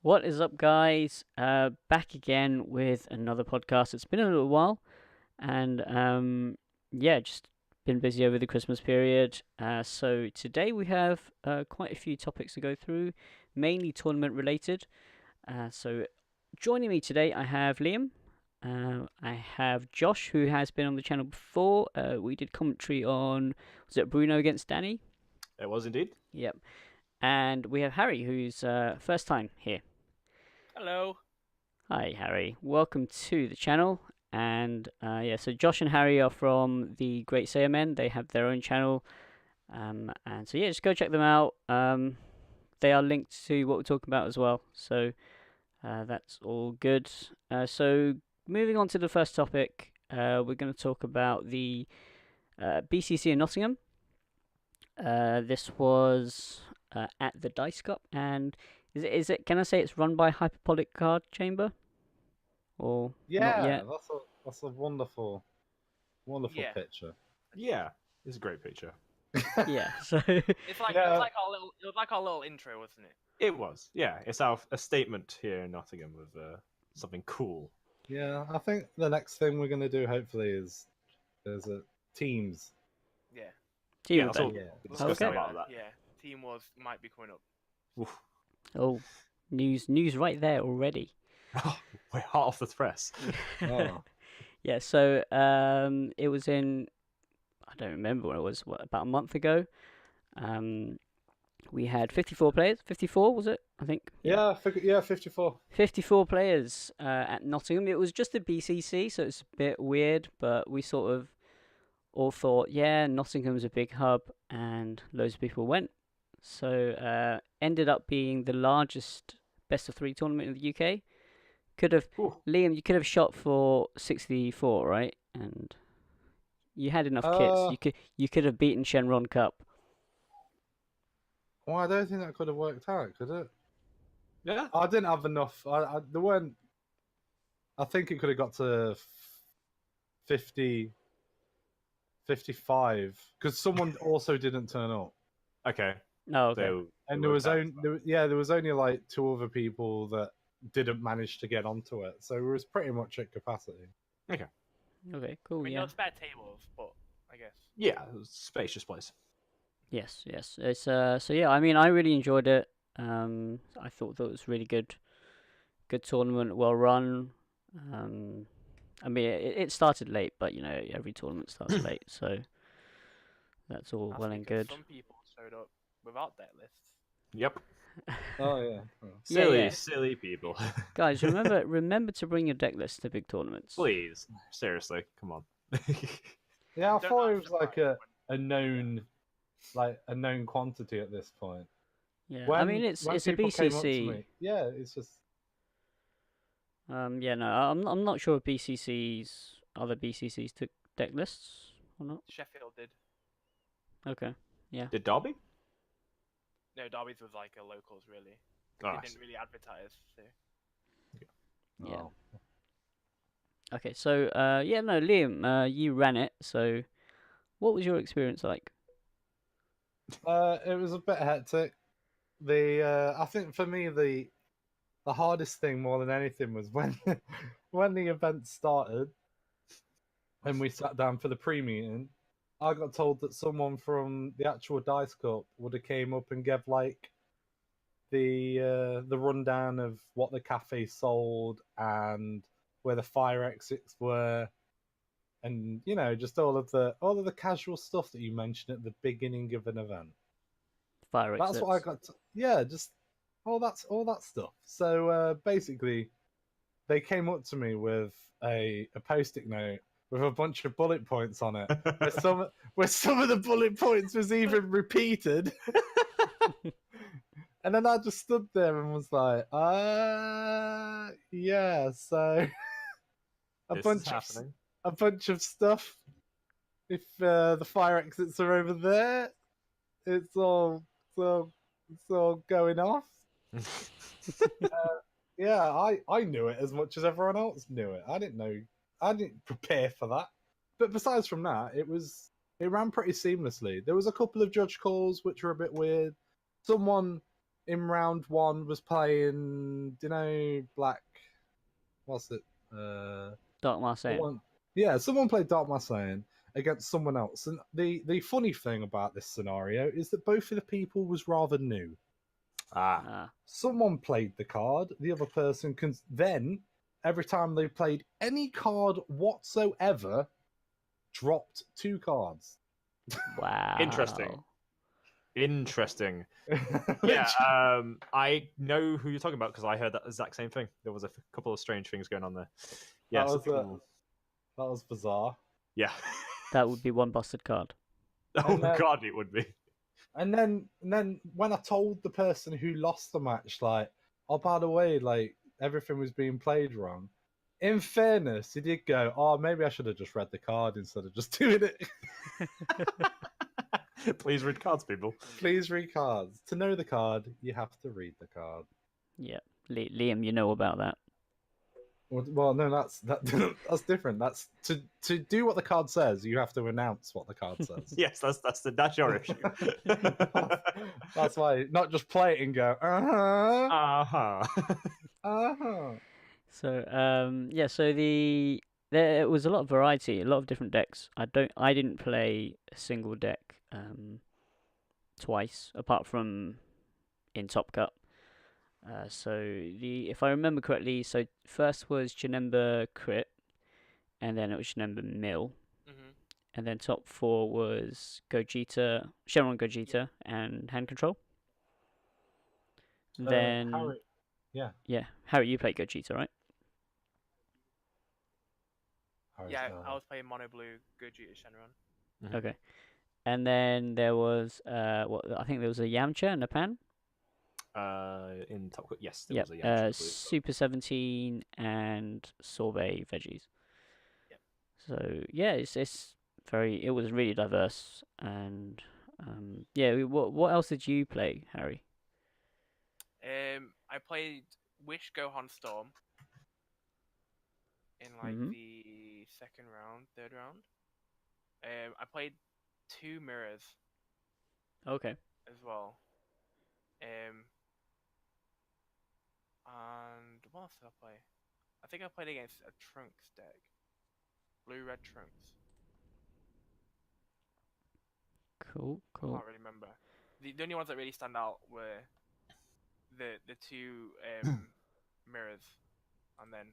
What is up, guys? Back again with another podcast. It's been a little while, and yeah, just been busy over the Christmas period. So today we have quite a few topics to go through, mainly tournament related. So joining me today, I have Liam. I have Josh, who has been on the channel before. We did commentary on, was it Bruno against Danny? It was indeed. Yep. And we have Harry, who's first time here. Hello. Hi, Harry. Welcome to the channel. And yeah, so Josh and Harry are from the Great Saiyamen. They have their own channel. And so yeah, just go check them out. They are linked to what we're talking about as well. So that's all good. So moving on to the first topic, we're going to talk about the BCC in Nottingham. This was at the Dice Cup, and is it? Can I say it's run by Hyperbolic Card Chamber? Or not Yeah, yet? that's a wonderful Yeah. picture. Yeah, it's a great picture. Yeah. So It's like Yeah. it was like our little intro, wasn't it? It was. Yeah, it's a statement here in Nottingham of something cool. Yeah, I think the next thing we're gonna do hopefully is a teams. Yeah. team Yeah, that's all. event. Yeah. We'll discuss Okay. about that. Yeah. Team Wars might be coming up. Oof. Oh, news right there already. We're hot off the press. Oh, Yeah. So it was in, I don't remember when it was. What, about a month ago. We had 54 players. 54 was it? I think. yeah, 54. 54 players at Nottingham. It was just a BCC, so it's a bit weird, but we sort of all thought, yeah, Nottingham's a big hub, and loads of people went. So ended up being the largest best of three tournament in the UK. Could have, Ooh. Liam, you could have shot for 64, right? And you had enough kits. You could have beaten Shenron Cup. Well, I don't think that could have worked out, could it? Yeah. I didn't have enough. There weren't. I think it could have got to 50, 55 because someone also didn't turn up. Okay. Oh, okay. So And it there worked was out. only there was only like two other people that didn't manage to get onto it, so it was pretty much at capacity. Okay, cool. I mean, Yeah. no spare tables, but I guess. Yeah, it was a spacious place. Yes. It's so yeah. I mean, I really enjoyed it. I thought that it was really good tournament, well run. I mean, it started late, but you know, every tournament starts late, so that's all That's well and because good. some people showed up without deck lists. Yep. Oh yeah. Oh. Yeah. Silly people. Guys, remember to bring your deck list to big tournaments. Please, seriously, come on. Yeah, I Don't thought it ask was the like price a known quantity at this point. Yeah, I mean it's a people came up to BCC. me- yeah, it's just Yeah, no, I'm not sure if other BCCs took deck lists or not. Sheffield did. Okay. Did Derby? No, Derby's was like a locals really. Oh, They I didn't see. really advertise. So. Yeah. oh. Okay, so yeah, no, Liam, you ran it. So, what was your experience like? It was a bit hectic. I think for me the hardest thing more than anything was when when the event started and we sat down for the pre-meeting. I got told that someone from the actual Dice Cup would have came up and gave like the rundown of what the cafe sold and where the fire exits were, and you know, just all of the casual stuff that you mentioned at the beginning of an event. Fire That's what I exits. got. Yeah, just all that stuff. So basically, they came up to me with a post-it note with a bunch of bullet points on it. Where some of the bullet points was even repeated. And then I just stood there and was like, yeah, so This is happening. a bunch of stuff. If the fire exits are over there, it's all going off. Yeah, I knew it as much as everyone else knew it. I didn't prepare for that. But besides from that, it ran pretty seamlessly. There was a couple of judge calls which were a bit weird. Someone in round one was playing, do you know, Black. What's it? Dark Marseille. Someone played Dark Marseille against someone else, and the funny thing about this scenario is that both of the people was rather new. Ah. Someone played the card, the other person can then, every time they played any card whatsoever, dropped 2 cards. Wow. Interesting. Which- Yeah, I know who you're talking about because I heard that exact same thing. There was a couple of strange things going on there. Yeah, that some was people- that was bizarre. yeah. That would be one busted card. Oh And then- god, it would be. And then when I told the person who lost the match, like, oh, by the way, like, everything was being played wrong. In fairness, he did go, oh, maybe I should have just read the card instead of just doing it. Please read cards, people. Please read cards. To know the card, you have to read the card. Yeah, Liam, you know about that. Well, no, that's different. That's to do what the card says. You have to announce what the card says. Yes, that's your issue. That's why, not just play it and go, uh-huh. So yeah, so there was a lot of variety, a lot of different decks. I didn't play a single deck twice, apart from in Top Cup. So if I remember correctly, so first was Janemba Crit, and then it was Janemba Mill, and then top 4 was Gogeta, Shenron Gogeta, and Hand Control. Then Harry, you played Gogeta, right? Yeah, I was playing Mono Blue, Gogeta, Shenron. Okay. And then there was I think there was a Yamcha and a Pan. In Top Cut, yes, there was a Yamcha, I believe. Super 17 and Sorbet veggies. Yep. So yeah, it was really diverse, and yeah. What else did you play, Harry? I played Wish Gohan Storm in like the second round, third round. I played 2 mirrors Okay. as well. And what else did I play? I think I played against a Trunks deck. Blue-red Trunks. Cool. I can't really remember. The only ones that really stand out were the 2 mirrors, and then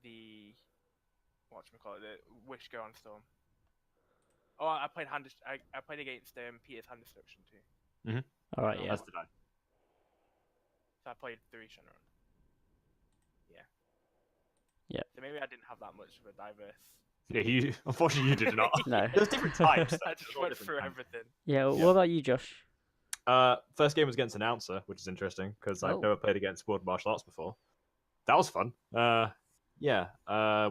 the whatchamacallit, the Wish Go on Storm. Oh, I played I played against Peter's Hand Destruction too. All right. Yeah. As did I. So I played 3 Shenron. Yeah. Yeah. So maybe I didn't have that much of a diverse. Yeah, unfortunately you did not. No. There's different types. I just went through everything. Yeah. What about you, Josh? First game was against Announcer, which is interesting because I've Oh. never played against World Martial Arts before. That was fun.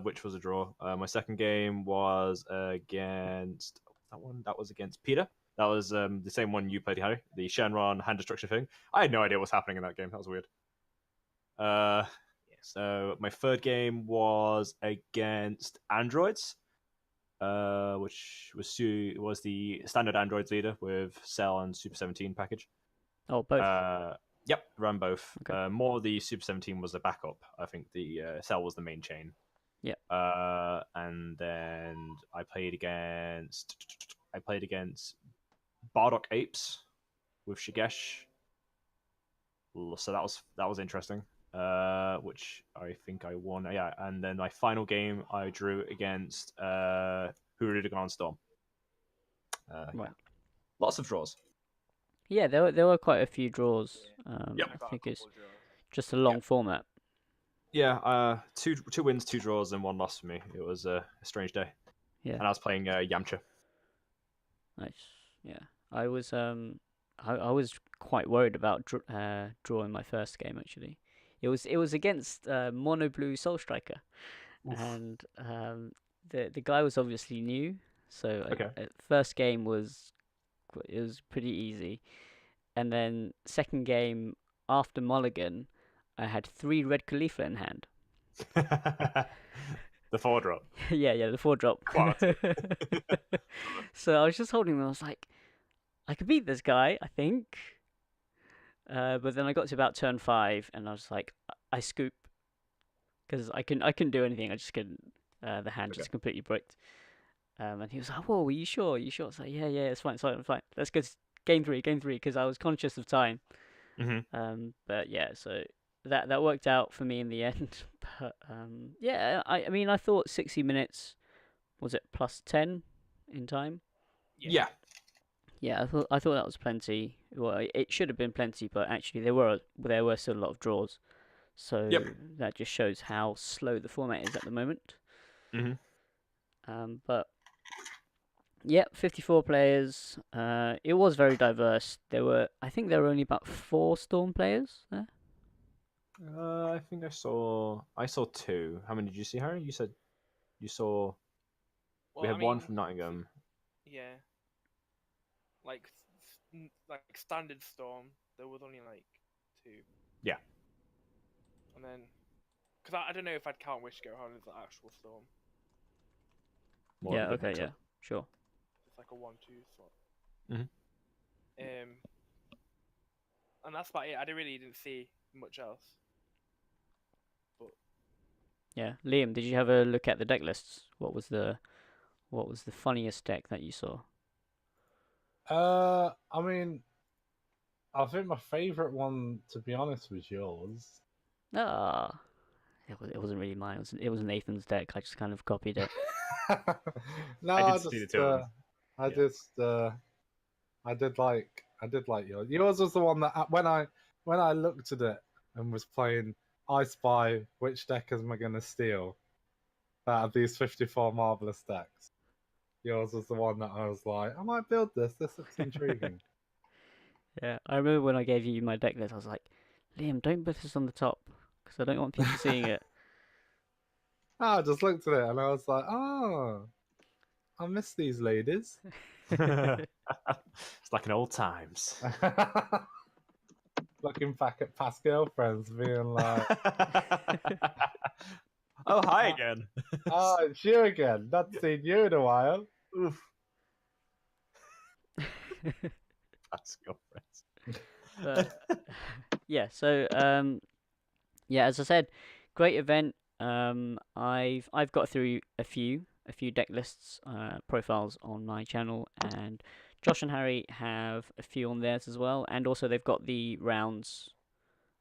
Which was a draw. My second game was against that was against Peter. That was the same one you played, Harry. The Shenron hand destruction thing. I had no idea what was happening in that game. That was weird. So my third game was against Androids, which was the standard Androids leader with Cell and Super 17 package. Oh, both. Yep, ran both. Okay. More the Super 17 was a backup. I think the Cell was the main chain. Yeah. And then I played against Bardock Apes with Shigesh. So that was interesting. Which I think I won. Yeah, and then my final game I drew against Huridigan Storm. Right. Yeah. Lots of draws. Yeah, there were quite a few draws. Yep. I think it's just a long format. Yeah, two wins, 2 draws, and 1 loss for me. It was a strange day. Yeah. And I was playing Yamcha. Nice. Yeah. I was I was quite worried about drawing my first game actually. It was against Mono Blue Soul Striker, and the guy was obviously new, so first game was pretty easy, and then second game after Mulligan, I had 3 Red Khalifa in hand. The 4-drop. yeah, the 4-drop. So I was just holding them. I was like, I could beat this guy, I think. But then I got to about turn 5, and I was like, I scoop because I couldn't do anything. I just couldn't. The hand just completely bricked. And he was like, "Whoa, are you sure? Are you sure?" It's like, "Yeah, it's fine, it's fine. Let's go to game 3, because I was conscious of time." But yeah, so that worked out for me in the end. But yeah, I mean, I thought 60 minutes, was it plus 10 in time? Yeah. Yeah, I thought that was plenty. Well, it should have been plenty, but actually there were still a lot of draws. So that just shows how slow the format is at the moment. But yeah, 54 players. It was very diverse. I think there were only about 4 Storm players there. I think I saw 2. How many did you see, Harry? You said you saw. Well, We had I one mean, from Nottingham. Yeah. Like standard Storm, there was only like 2. Yeah. And then, because I don't know if I'd count Wishgo as the actual Storm. More of a good Okay, mix-up. sure. It's like a 1-2 slot. Mhm. And that's about it. I really didn't see much else. But Yeah, Liam, did you have a look at the deck lists? What was the funniest deck that you saw? I mean, I think my favourite one, to be honest, was yours. Ah, it wasn't really mine. It was Nathan's deck. I just kind of copied it. No, I did see the two of them. I did like yours. Yours was the one that when I looked at it and was playing I Spy, which deck am I gonna steal out of these 54 marvelous decks? Yours was the one that I was like, I might build this. This looks intriguing. Yeah, I remember when I gave you my deck list, I was like, Liam, don't put this on the top because I don't want people seeing it. I just looked at it and I was like, oh, I miss these ladies. It's like in old times. Looking back at past girlfriends, being like, oh, hi again. oh, it's you again. Not seen you in a while. Oof. Past girlfriends. Yeah, so yeah, as I said, great event. I've got through a few deck lists profiles on my channel, and Josh and Harry have a few on theirs as well, and also they've got the rounds,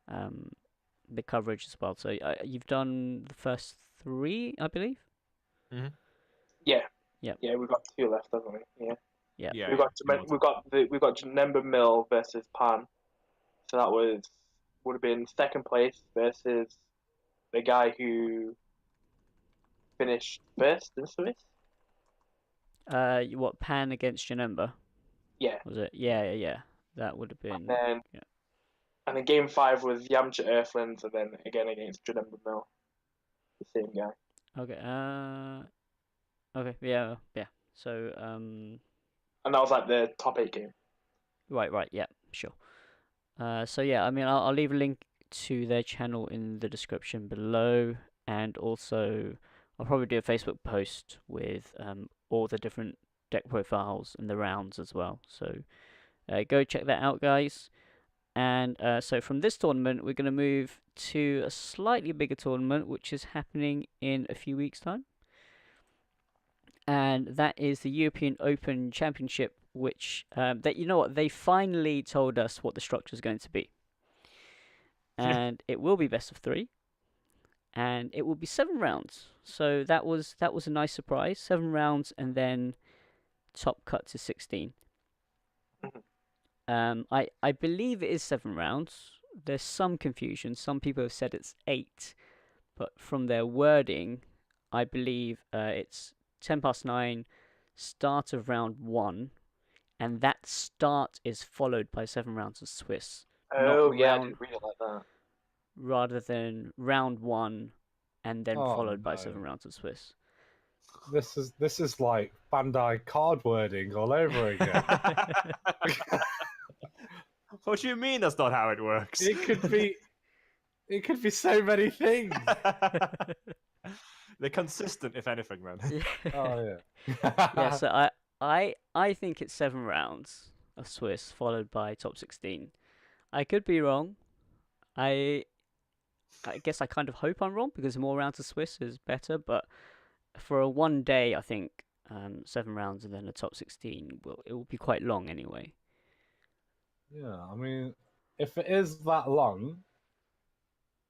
the coverage as well. So you've done the first 3, I believe. yeah, Yep. yeah, we've got 2 left, haven't we? Yeah. We've got Janemba Mill versus Pan. So that would have been second place versus the guy who finished first in Swiss. What, Pan against Janemba? Yeah. Was it? Yeah. That would have been. And then game 5 was Yamcha Earthlands, and then again against Janemba Mill, the same guy. Okay. Okay. Yeah. So And that was like the top 8 game. Right. Yeah. Sure. So yeah, I mean, I'll leave a link to their channel in the description below, and also I'll probably do a Facebook post with all the different deck profiles and the rounds as well. So go check that out, guys. And so from this tournament, we're going to move to a slightly bigger tournament, which is happening in a few weeks' time. And that is the European Open Championship, which, they finally told us what the structure is going to be. And it will be best of 3. And it will be 7 rounds. So that was a nice surprise. 7 rounds and then top cut to 16. I believe it is 7 rounds. There's some confusion. Some people have said it's 8, but from their wording, I believe it's 9:10, start of round 1, and that start is followed by 7 rounds of Swiss. Oh yeah, I didn't read it like that. Rather than round 1 and then followed by 7 rounds of Swiss. This is like Bandai card wording all over again. What do you mean that's not how it works? It could be so many things. They're consistent, if anything, man. Oh yeah. Yeah, so I think it's 7 rounds of Swiss followed by top 16. I could be wrong. I I guess I kind of hope I'm wrong because more rounds of Swiss is better. But for a one day, I think 7 rounds and then a top 16 will be quite long anyway. Yeah, I mean, if it is that long,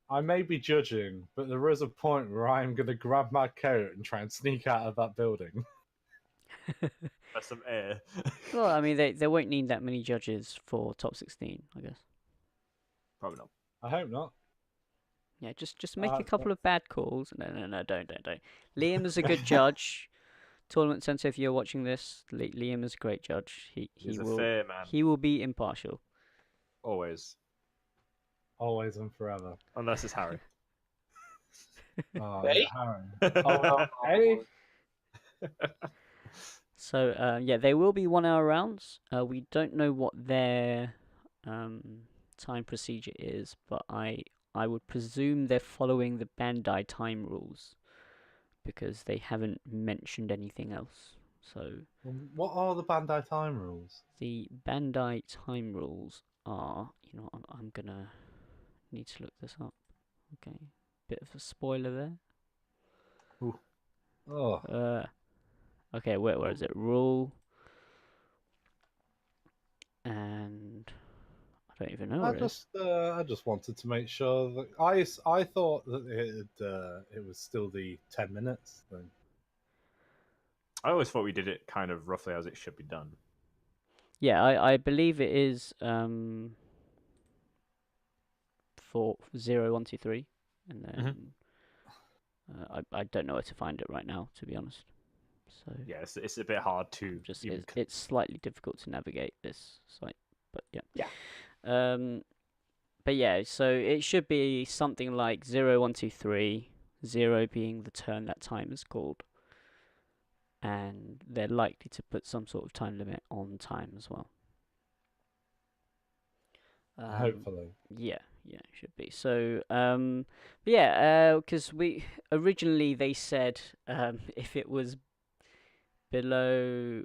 I may be judging, but there is a point where I'm going to grab my coat and try and sneak out of that building. For some air. Well, I mean they won't need that many judges for top 16, I guess. Probably not. I hope not. Yeah, just make a couple That's- of bad calls. No, don't. Liam is a good judge. Tournament Center, if you're watching this, Liam is a great judge. He's a fair man. He will be impartial. Always. Always and forever. Unless it's Harry. Oh, Hey? Harry. Oh, no. Hey? So yeah, they will be 1 hour rounds. We don't know what their time procedure is, but I would presume they're following the Bandai time rules because they haven't mentioned anything else. So What are the Bandai time rules? the Bandai time rules are, you know, I'm gonna need to look this up. Okay, bit of a spoiler there. Oh, Okay, where is it? Rule, and I don't even know where it is. I just wanted to make sure that I thought that it was still the 10 minutes thing. I always thought we did it kind of roughly as it should be done. Yeah, I believe it is for 0, 1, 2, 3, and then I don't know where to find it right now, to be honest. So Yeah, it's a bit hard to just even it's slightly difficult to navigate this site, but yeah. Yeah. But yeah, so it should be something like 0, 1, 2, 3, 0 being the turn that time is called, and they're likely to put some sort of time limit on time as well. Hopefully. Yeah, it should be. So, but yeah, because we originally they said if it was below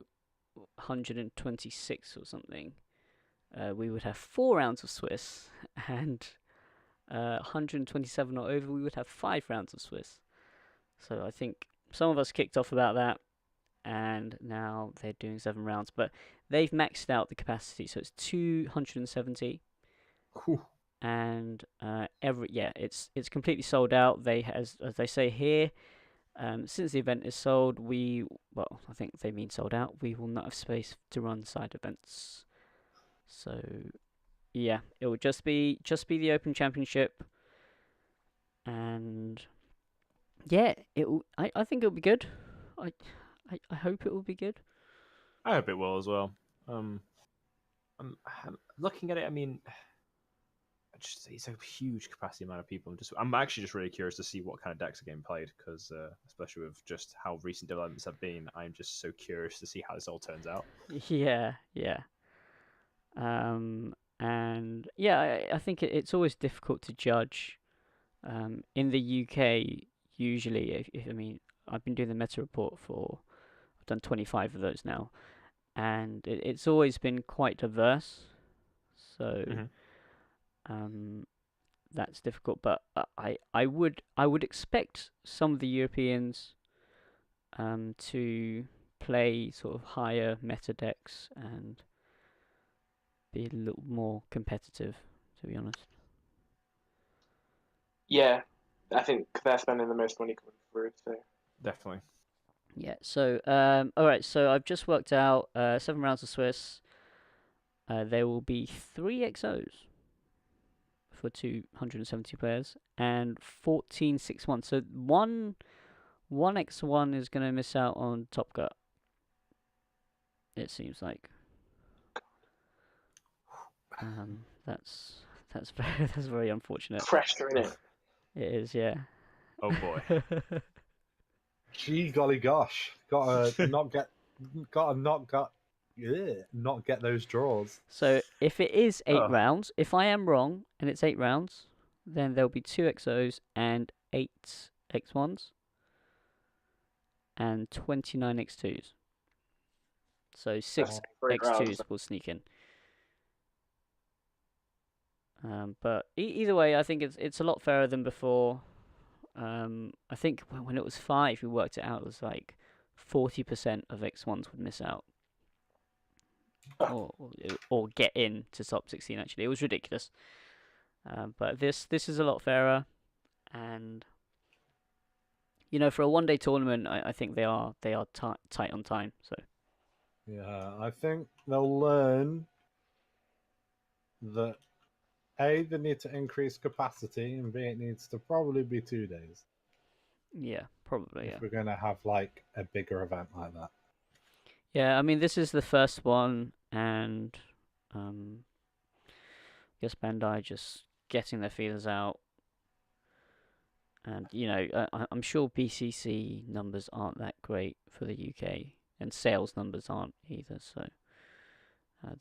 126 or something, we would have 4 rounds of Swiss, and 127 or over, we would have 5 rounds of Swiss. So I think some of us kicked off about that, and now they're doing 7 rounds, but they've maxed out the capacity, so it's 270. Whew. And it's completely sold out. They as they say here, since the event is sold, I think they mean sold out. We will not have space to run side events. So yeah, it will just be the Open Championship, and yeah, I think it'll be good. I hope it will be good. I hope it will as well. I'm looking at it. I mean, it's a huge capacity amount of people. I'm actually just really curious to see what kind of decks are getting played, because especially with just how recent developments have been, I'm just so curious to see how this all turns out. Yeah. And yeah, I think it's always difficult to judge. In the UK, usually, if I mean, I've been doing the meta report I've done 25 of those now, and it's always been quite diverse. So, that's difficult. But I would expect some of the Europeans, to play sort of higher meta decks and be a little more competitive, to be honest. Yeah, I think they're spending the most money coming through. So Definitely. Yeah. So all right. So I've just worked out 7 rounds of Swiss. There will be 3 XOs for 270 players and 14 6-1. So one X1 is gonna miss out on Top Gut. It seems like. That's very unfortunate. pressure in it. It is, yeah. Oh boy. Gee golly gosh. Gotta not get those draws. So if it is 8 Oh. rounds, if I am wrong and it's 8 rounds, then there'll be 2 XOs and 8 X1s and 29 X2s. So 6 That's 3 rounds. X2s will sneak in. But either way, I think it's a lot fairer than before. I think when it was 5, we worked it out. It was like 40% of X1s would miss out, or get in to top 16. Actually, it was ridiculous. But this is a lot fairer, and for a 1-day tournament, I think they are tight on time. So Yeah, I think they'll learn that A, they need to increase capacity, and B, it needs to probably be 2 days yeah, probably if we're going to have like a bigger event like that. yeah. I mean, this is the first one, and I guess Bandai just getting their feelers out. And I'm sure BCC numbers aren't that great for the UK, and sales numbers aren't either. So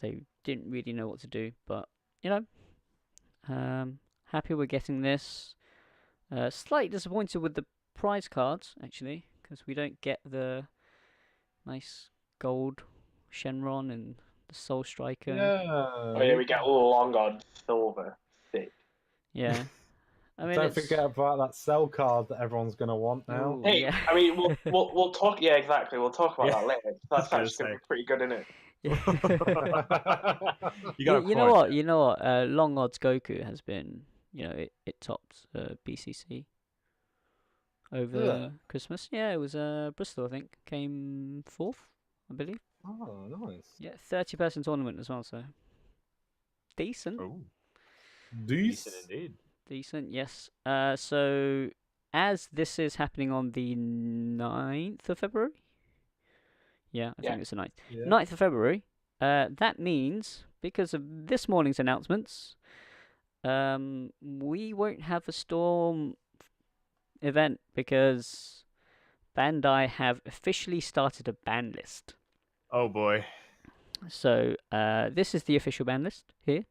they didn't really know what to do. But happy we're getting this. Slightly disappointed with the prize cards actually, because we don't get the nice gold Shenron and the Soul Striker. Yeah. Oh yeah, we get long on silver. Sick. Yeah. I mean, Don't forget about that cell card that everyone's going to want now. Ooh, Hey, yeah. I mean, we'll talk. Yeah, exactly. We'll talk about that later. That's gonna actually going to say. be pretty good, isn't it? You got a You know point what? there. You know what? Long odds Goku has been, it topped BCC over Christmas. Yeah, it was Bristol, I think, came 4th, I believe. Oh, nice. Yeah, 30-person tournament as well, so decent. Ooh, Decent. decent indeed. Decent, yes. So as this is happening on the 9th of February. Yeah, I think it's the 9th. Yeah. 9th of February. That means, because of this morning's announcements, we won't have a Storm event because Bandai have officially started a ban list. Oh boy. So this is the official ban list here.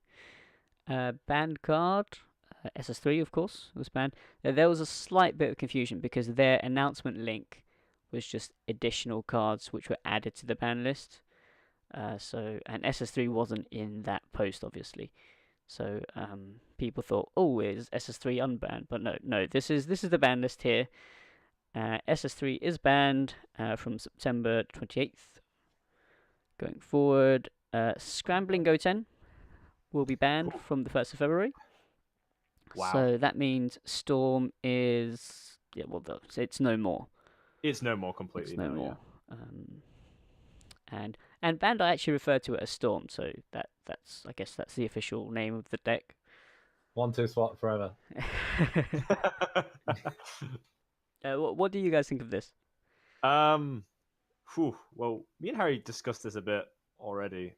Banned card, SS3 of course was banned. There was a slight bit of confusion because their announcement link was just additional cards which were added to the ban list. And SS3 wasn't in that post, obviously. So people thought, oh, is SS3 unbanned? But no, this is the ban list here. SS3 is banned from September 28th. Going forward, Scrambling Goten will be banned from the 1st of February. Wow. So that means Storm is it's no more. It's no more completely. It's no now, more. And Bandai actually referred to it as Storm, so that's I guess that's the official name of the deck. 1-2 swap forever. What do you guys think of this? Well, me and Harry discussed this a bit already.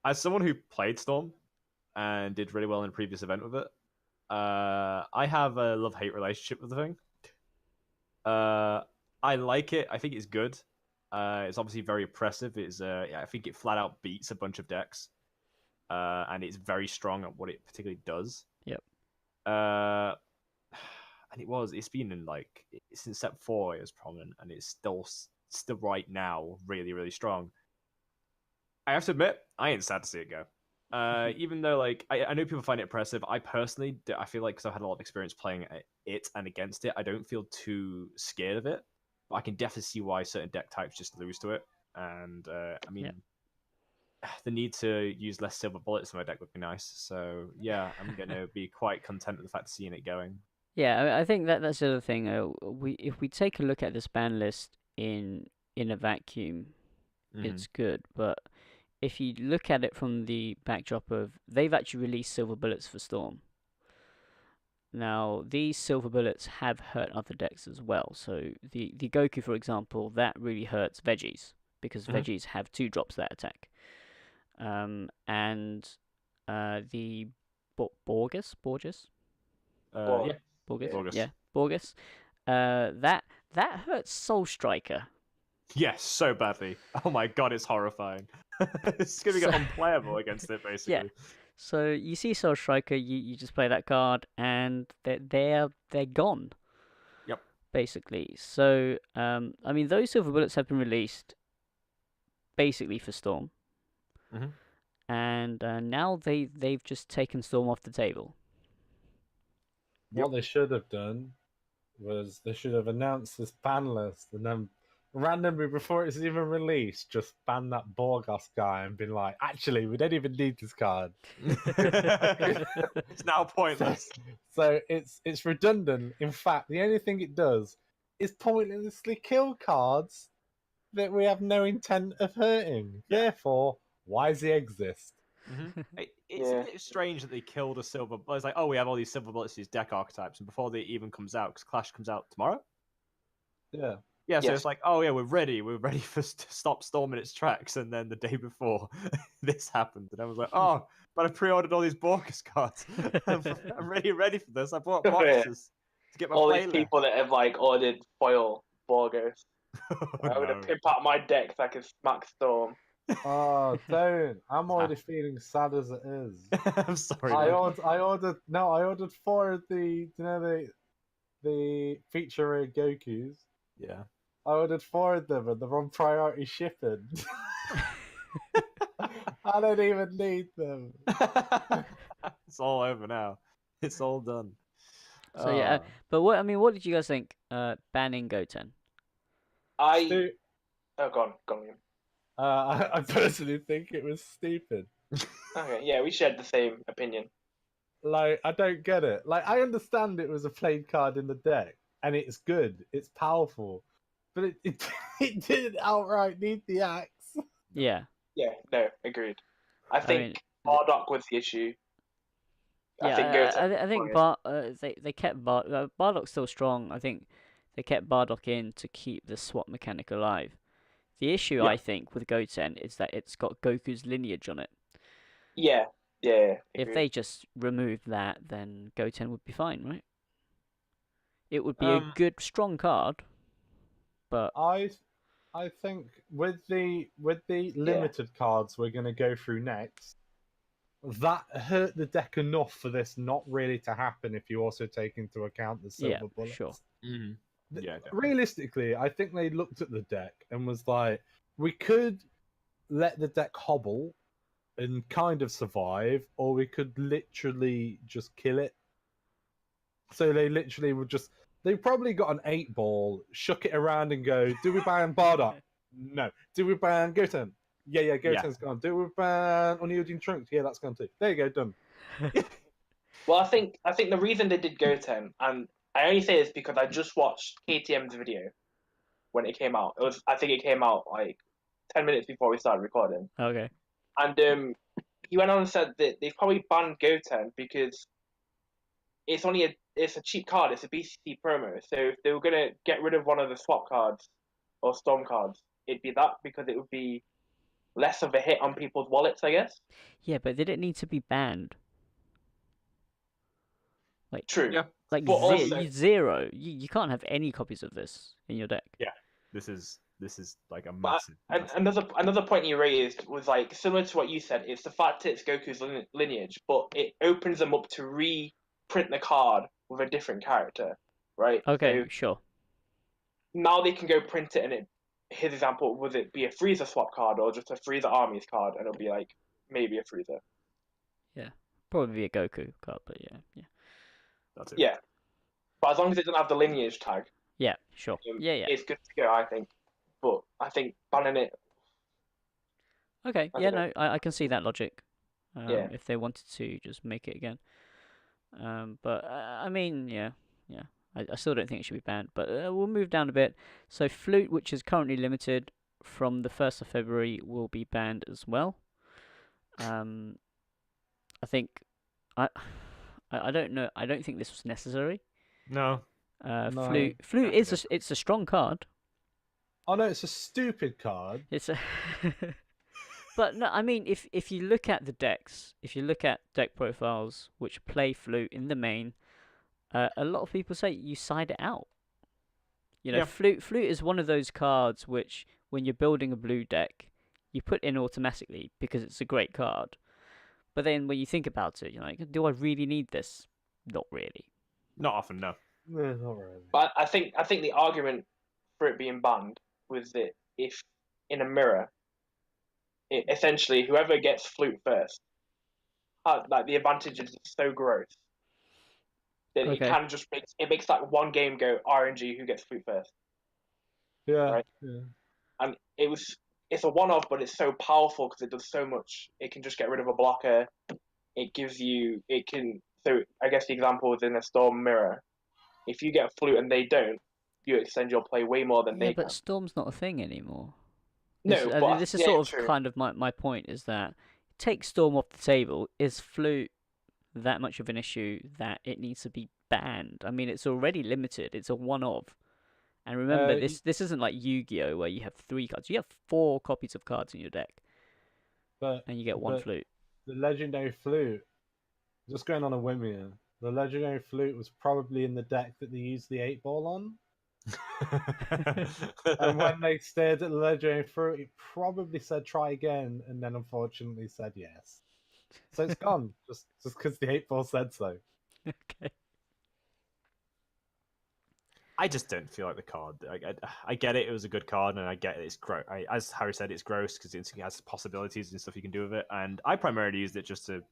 As someone who played Storm and did really well in a previous event with it, I have a love-hate relationship with the thing. I like it. I think it's good. It's obviously very oppressive. I think it flat out beats a bunch of decks, and it's very strong at what it particularly does. Yep. And it's been in since Set 4 it was prominent, and it's still right now really, really strong. I have to admit, I ain't sad to see it go. Even though I know people find it oppressive, I personally I feel like because I've had a lot of experience playing it and against it, I don't feel too scared of it. But I can definitely see why certain deck types just lose to it. And I mean, the need to use less silver bullets in my deck would be nice. So yeah, I'm gonna be quite content with the fact of seeing it going. Yeah, I think that's the other thing. If we take a look at this ban list in a vacuum, it's good. But if you look at it from the backdrop of they've actually released silver bullets for Storm. Now these silver bullets have hurt other decks as well. So the Goku, for example, that really hurts veggies because veggies have 2 drops that attack. And the Borges. Yeah. Borges. That hurts Soul Striker. Yes, so badly. Oh my god, it's horrifying. It's gonna be unplayable against it, basically. Yeah. So you see Soul Striker, you just play that card, and they're gone. Yep. Basically. So I mean, those silver bullets have been released basically for Storm. and now they've just taken Storm off the table. What they should have done was they should have announced this ban list and then randomly before it's even released, just ban that Borgas guy and been like, actually, we don't even need this card. It's now pointless. So it's redundant. In fact, the only thing it does is pointlessly kill cards that we have no intent of hurting. Yeah. Therefore, why does he exist? It's a bit strange that they killed a silver. It's like, oh, we have all these silver bullets, these deck archetypes, and before they even comes out, because Clash comes out tomorrow. Yeah. Yeah, so Yes. it's like, oh yeah, we're ready for to stop Storm in its tracks, and then the day before this happened, and I was like, oh, but I pre-ordered all these Borkus cards. I'm ready for this. I bought boxes to get my All these playlist. people that have like ordered foil Borgos. Oh, I'm gonna no. pimp out my deck so I can smack Storm. Oh, don't! I'm already feeling sad as it is. I'm sorry. I man. ordered 4 of the feature rare Gokus. Yeah. I ordered 4 of them and they're on priority shipping. I don't even need them. It's all over now. It's all done. So yeah, but what did you guys think? Banning Goten. Oh, go on. Ian. I personally think it was stupid. Okay, yeah, we shared the same opinion. Like, I don't get it. Like, I understand it was a played card in the deck, and it's good, it's powerful, but it didn't outright need the axe. Yeah. Yeah, no, agreed. I think Bardock was the issue. Yeah, I think fine. they kept Bardock's still strong. I think they kept Bardock in to keep the swap mechanic alive. The issue, Yeah. I think, with Goten is that it's got Goku's lineage on it. Yeah. If agreed. they just removed that, then Goten would be fine, right? It would be a good, strong card, but I think with the limited cards we're gonna go through next, that hurt the deck enough for this not really to happen if you also take into account the silver bullets. sure. Mm-hmm. Yeah, definitely. Realistically, I think they looked at the deck and was like, we could let the deck hobble and kind of survive, or we could literally just kill it. So they literally would just... They probably got an 8-ball, shook it around and go, do we ban Bardock? No. Do we ban Goten? Yeah, Goten's gone. Do we ban Unyielding Trunks? Yeah, that's gone too. There you go, done. Well, I think the reason they did Goten, and I only say this because I just watched KTM's video when it came out. I think it came out like 10 minutes before we started recording. Okay. And he went on and said that they've probably banned Goten because it's a cheap card. It's a BCC promo. So if they were gonna get rid of one of the swap cards or storm cards, it'd be that, because it would be less of a hit on people's wallets, I guess. Yeah, but they didn't need to be banned. Like, True. Yeah. like But also- zero. You can't have any copies of this in your deck. This is like a But massive. another point you raised was like similar to what you said. It's the fact that it's Goku's lineage, but it opens them up to reprint the card with a different character, right? Okay, So sure. now they can go print it, his example, would it be a Freezer swap card or just a Freezer armies card, and it'll be like maybe a Freezer. Probably be a Goku card, but yeah. That's it. Yeah. But as long as it doesn't have the lineage tag, Yeah, sure. Yeah. it's good to go, I think. But I think banning it, Okay, I yeah, dunno. no, I can see that logic. Yeah. If they wanted to just make it again. But I mean, yeah. I still don't think it should be banned, but we'll move down a bit. So Flute, which is currently limited from the 1st of February, will be banned as well. I think I don't know. I don't think this was necessary. No. No. Flute is it's a strong card. Oh no, it's a stupid card. It's a But no, I mean, if you look at the decks, if you look at deck profiles which play Flute in the main, a lot of people say you side it out. You know, Yeah. Flute is one of those cards which, when you're building a blue deck, you put in automatically because it's a great card. But then when you think about it, you're like, do I really need this? Not really. Not often, no. No, not really. but I think the argument for it being banned was that if in a mirror, essentially whoever gets flute first, like the advantage is so gross that it Okay. can just makes that one game go RNG who gets flute first, Yeah. right? Yeah. And it's a one-off, but it's so powerful because it does so much. It can just get rid of a blocker. So I guess the example is in a Storm Mirror. If you get a flute and they don't, you extend your play way more than Yeah, they but can. Storm's not a thing anymore. No, but This is yeah, sort of true. kind of my point is that take Storm off the table. Is flute that much of an issue that it needs to be banned? I mean, it's already limited. It's a one-off. And remember, this isn't like Yu-Gi-Oh, where you have 3 cards. You have 4 copies of cards in your deck, and you get 1 flute. The legendary flute, just going on a whim here, the legendary flute was probably in the deck that they used the 8-ball on. And when they stared at the legendary flute, it probably said try again, and then unfortunately said yes. So it's gone, just because the 8-ball said so. Okay. I just don't feel like the card. I get it; it was a good card, and I get it's gross. As Harry said, it's gross because it has possibilities and stuff you can do with it. And I primarily used it just to,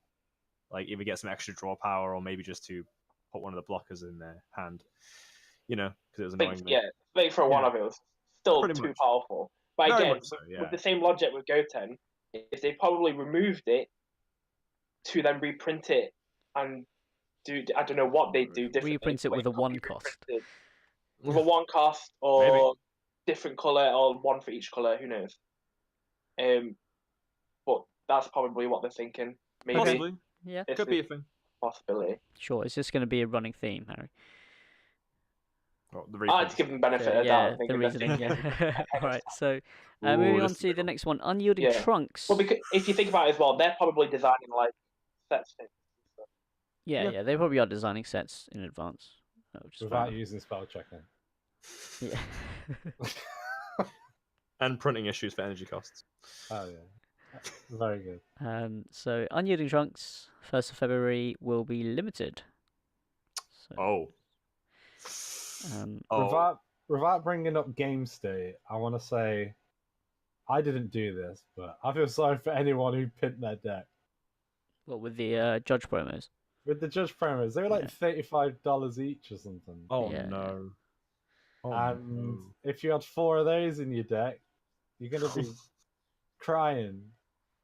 like, either get some extra draw power or maybe just to put one of the blockers in their hand. Because it was annoying me. Yeah, like for one of it was still Pretty too much. powerful. But Very again, much so, yeah. with the same logic with Goten, if they probably removed it to then reprint it and do, I don't know what they do differently. Reprint it but with a could be 1 cost. reprinted with a 1 cost or Maybe. different color or 1 for each color. Who knows? But that's probably what they're thinking. Maybe Possibly. Yeah. this Could be a is thing. a possibility. Sure, it's just going to be a running theme, Harry. Well, the I like to give them benefit of the doubt. The thinking reasoning, they're yeah. Alright, so Ooh, moving on this is to the cool. next one, Unyielding Yeah. Trunks. Well, because if you think about it as well, they're probably designing like sets. Yeah, they probably are designing sets in advance. Which is Without fair using spell checker. enough. Yeah. And printing issues for energy costs. Oh yeah. Very good. So Unyielding Trunks, 1st of February, will be limited. So, Oh. Without bringing up game state, I want to say I didn't do this, but I feel sorry for anyone who pinned their deck. what with the Judge promos? With the judge promos, they were like $35 each or something. Oh Yeah. no. Oh, And no. if you had 4 of those in your deck, you're gonna be crying.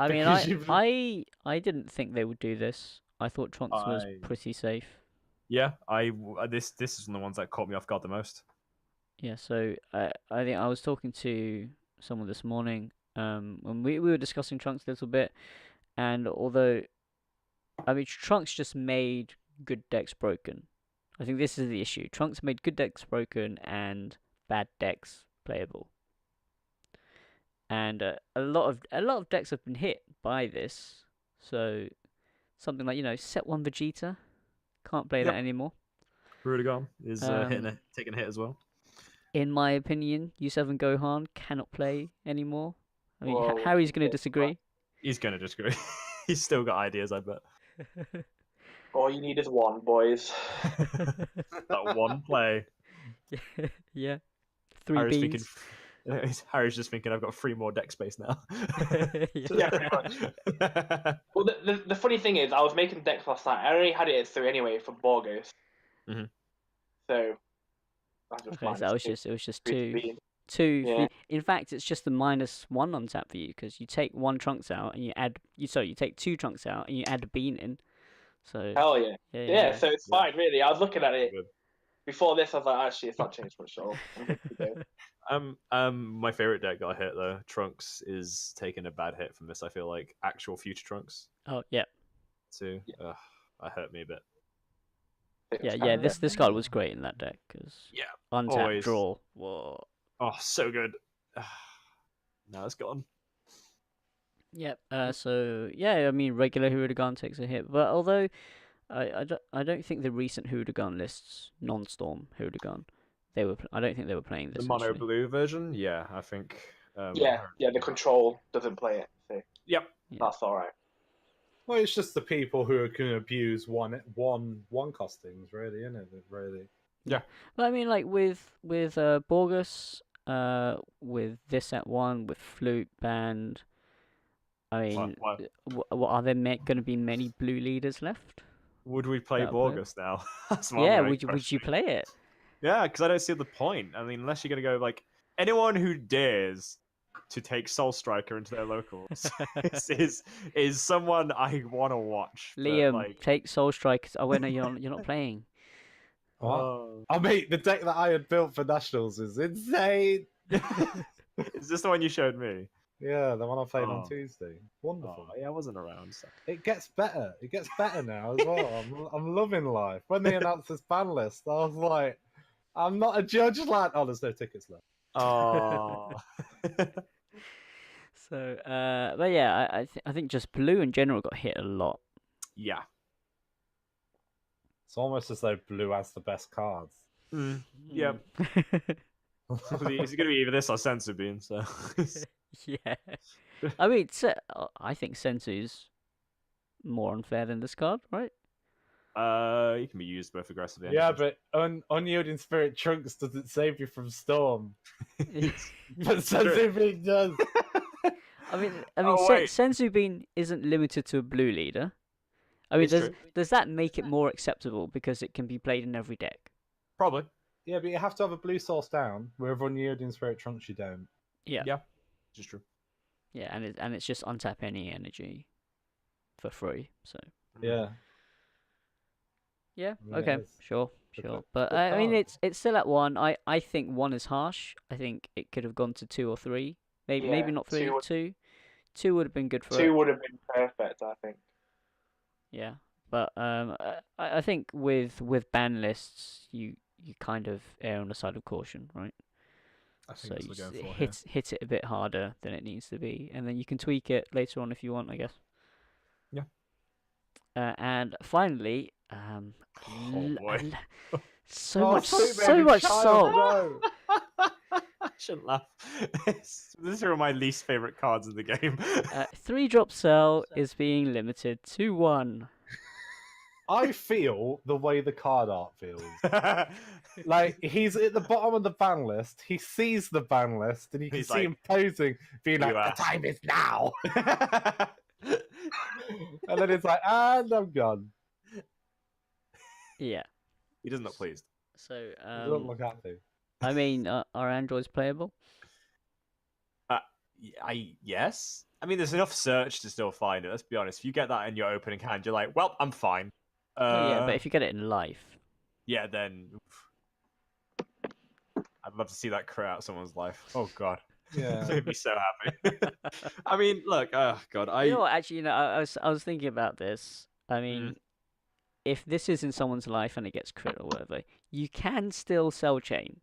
I mean, Because I didn't think they would do this. I thought Trunks was pretty safe. Yeah, this is one of the ones that caught me off guard the most. Yeah, so I think I was talking to someone this morning when we were discussing Trunks a little bit, and although I mean Trunks just made good decks broken. I think this is the issue. Trunks made good decks broken and bad decks playable. And a lot of decks have been hit by this. So something like set 1 Vegeta, can't play that anymore. Rudigon is taking a hit as well. In my opinion, U7 Gohan cannot play anymore. I mean, Whoa. Harry's going to disagree. He's going to disagree. He's still got ideas, I bet. All you need is 1, boys. That one play. Yeah. 3 beans. Harry's just thinking, I've got 3 more deck space now. Yeah, pretty much. Well, the funny thing is, I was making decks last night. I already had it through anyway for Borgos. Mm-hmm. So I just Okay, so it was just 2. being. 2. Yeah. In fact, it's just the -1 on tap for you because you take 1 Trunks out and you take 2 Trunks out and you add a bean in. So Hell yeah. Yeah, so it's fine, really. I was looking at it Good. before this. I was like, actually, it's not changed much at all. I'm good to go. My favorite deck got hit though. Trunks is taking a bad hit from this. I feel like actual future Trunks Oh yeah. too. That hurt me a bit. Yeah. This card was great in that deck because untap always. draw. Whoa. Oh, so good. Now it's gone. Yep. So yeah, I mean, regular Huragan takes a hit, but although I don't think the recent Huragan lists, non-Storm Huragan, I don't think they were playing this. The mono actually. blue version, yeah, I think. The control doesn't play it. So Yep. that's all right. Well, it's just the people who can abuse one costings, really, isn't it? Really. Yeah. But I mean, like with Borgus, with this at 1, with Flute Band, I mean, What? what are there going to be many blue leaders left? Would we play That'll play. Borgus now? That's my Yeah, main would you question. play it? Yeah, because I don't see the point. I mean, unless you're gonna go like anyone who dares to take Soul Striker into their locals is someone I want to watch. But, Liam, like, take Soul Strikers. Oh wait, no, you're not playing. What? oh. Oh, mate, the deck that I had built for Nationals is insane. Is this the one you showed me? Yeah, the one I played on Oh. Tuesday. Wonderful. Oh, yeah, I wasn't around. So. It gets better. It gets better now as well. I'm loving life. When they announced this ban list, I was like, I'm not a judge, lad. Oh, there's no tickets left. Oh. So, but yeah, I think just blue in general got hit a lot. Yeah. It's almost as though blue has the best cards. Yep. It's going to be either this or Sensu Bean, so. Yeah. I mean, I think Sensu's more unfair than this card, right? He can be used both aggressively and Yeah, defensively. but Unyielding Spirit Trunks doesn't save you from Storm. I But Sensei does. mean, Oh, wait. Sensu Bean isn't limited to a blue leader. I mean, It's true. does that make it more acceptable because it can be played in every deck? Probably. Yeah, but you have to have a blue source down, where Unyielding Spirit Trunks you don't. Yeah. Yeah. Just true. Yeah, and it's just untap any energy for free. So Yeah. yeah, I mean, okay, it is. sure. Good But good I mean, card. it's still at 1. I think 1 is harsh. I think it could have gone to 2 or 3. Maybe Yeah, not 3. 2 2. 2 would have been good for Two it. would have been perfect, I think. Yeah, but I think with ban lists, you kind of err on the side of caution, right? I So think you that's what we're going for. hit it a bit harder than it needs to be, and then you can tweak it later on if you want, I guess. Yeah. And finally, Oh, boy. so Oh, much sweet so baby much child, salt. no. I shouldn't laugh. These are my least favorite cards in the game. 3-drop cell is being limited to 1. I feel the way the card art feels. Like, he's at the bottom of the ban list, he sees the ban list, and you can He's see like, him posing, being like, "You the ass." time is now! And then it's like, and I'm gone. Yeah. He doesn't look pleased. So He doesn't look happy. I mean, are androids playable? Yes. I mean, there's enough search to still find it. Let's be honest. If you get that in your opening hand, you're like, well, I'm fine. Oh yeah, but if you get it in life, Yeah, then I'd love to see that crit out someone's life. Oh god, Yeah. I'd be so happy. I mean, look, oh god, you know what? Actually, I was thinking about this. I mean, Mm. if this is in someone's life and it gets crit or whatever, you can still cell chain.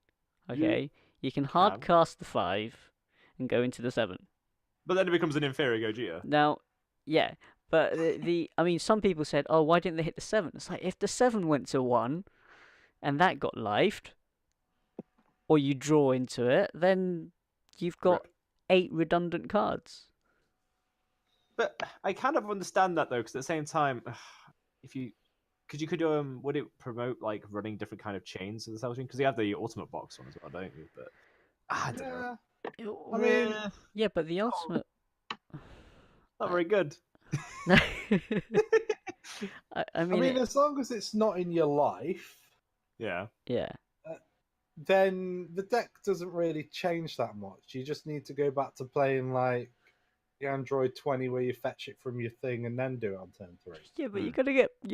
Okay, you can hard can. cast the 5 and go into the 7. But then it becomes an inferior Gogeta. Now, yeah, but I mean, some people said, oh, why didn't they hit the 7? It's like if the 7 went to 1 and that got lifed, or you draw into it, then you've got Rip. 8 redundant cards. But I kind of understand that though, because at the same time, if you would it promote like running different kind of chains in the cell chain? Because you have the ultimate box one as well, don't you? But I don't know. I mean, Yeah, but the ultimate. Not very good. I mean, as long as it's not in your life, Yeah. yeah. then the deck doesn't really change that much. You just need to go back to playing like the Android 20 where you fetch it from your thing and then do it on turn 3. Yeah, but you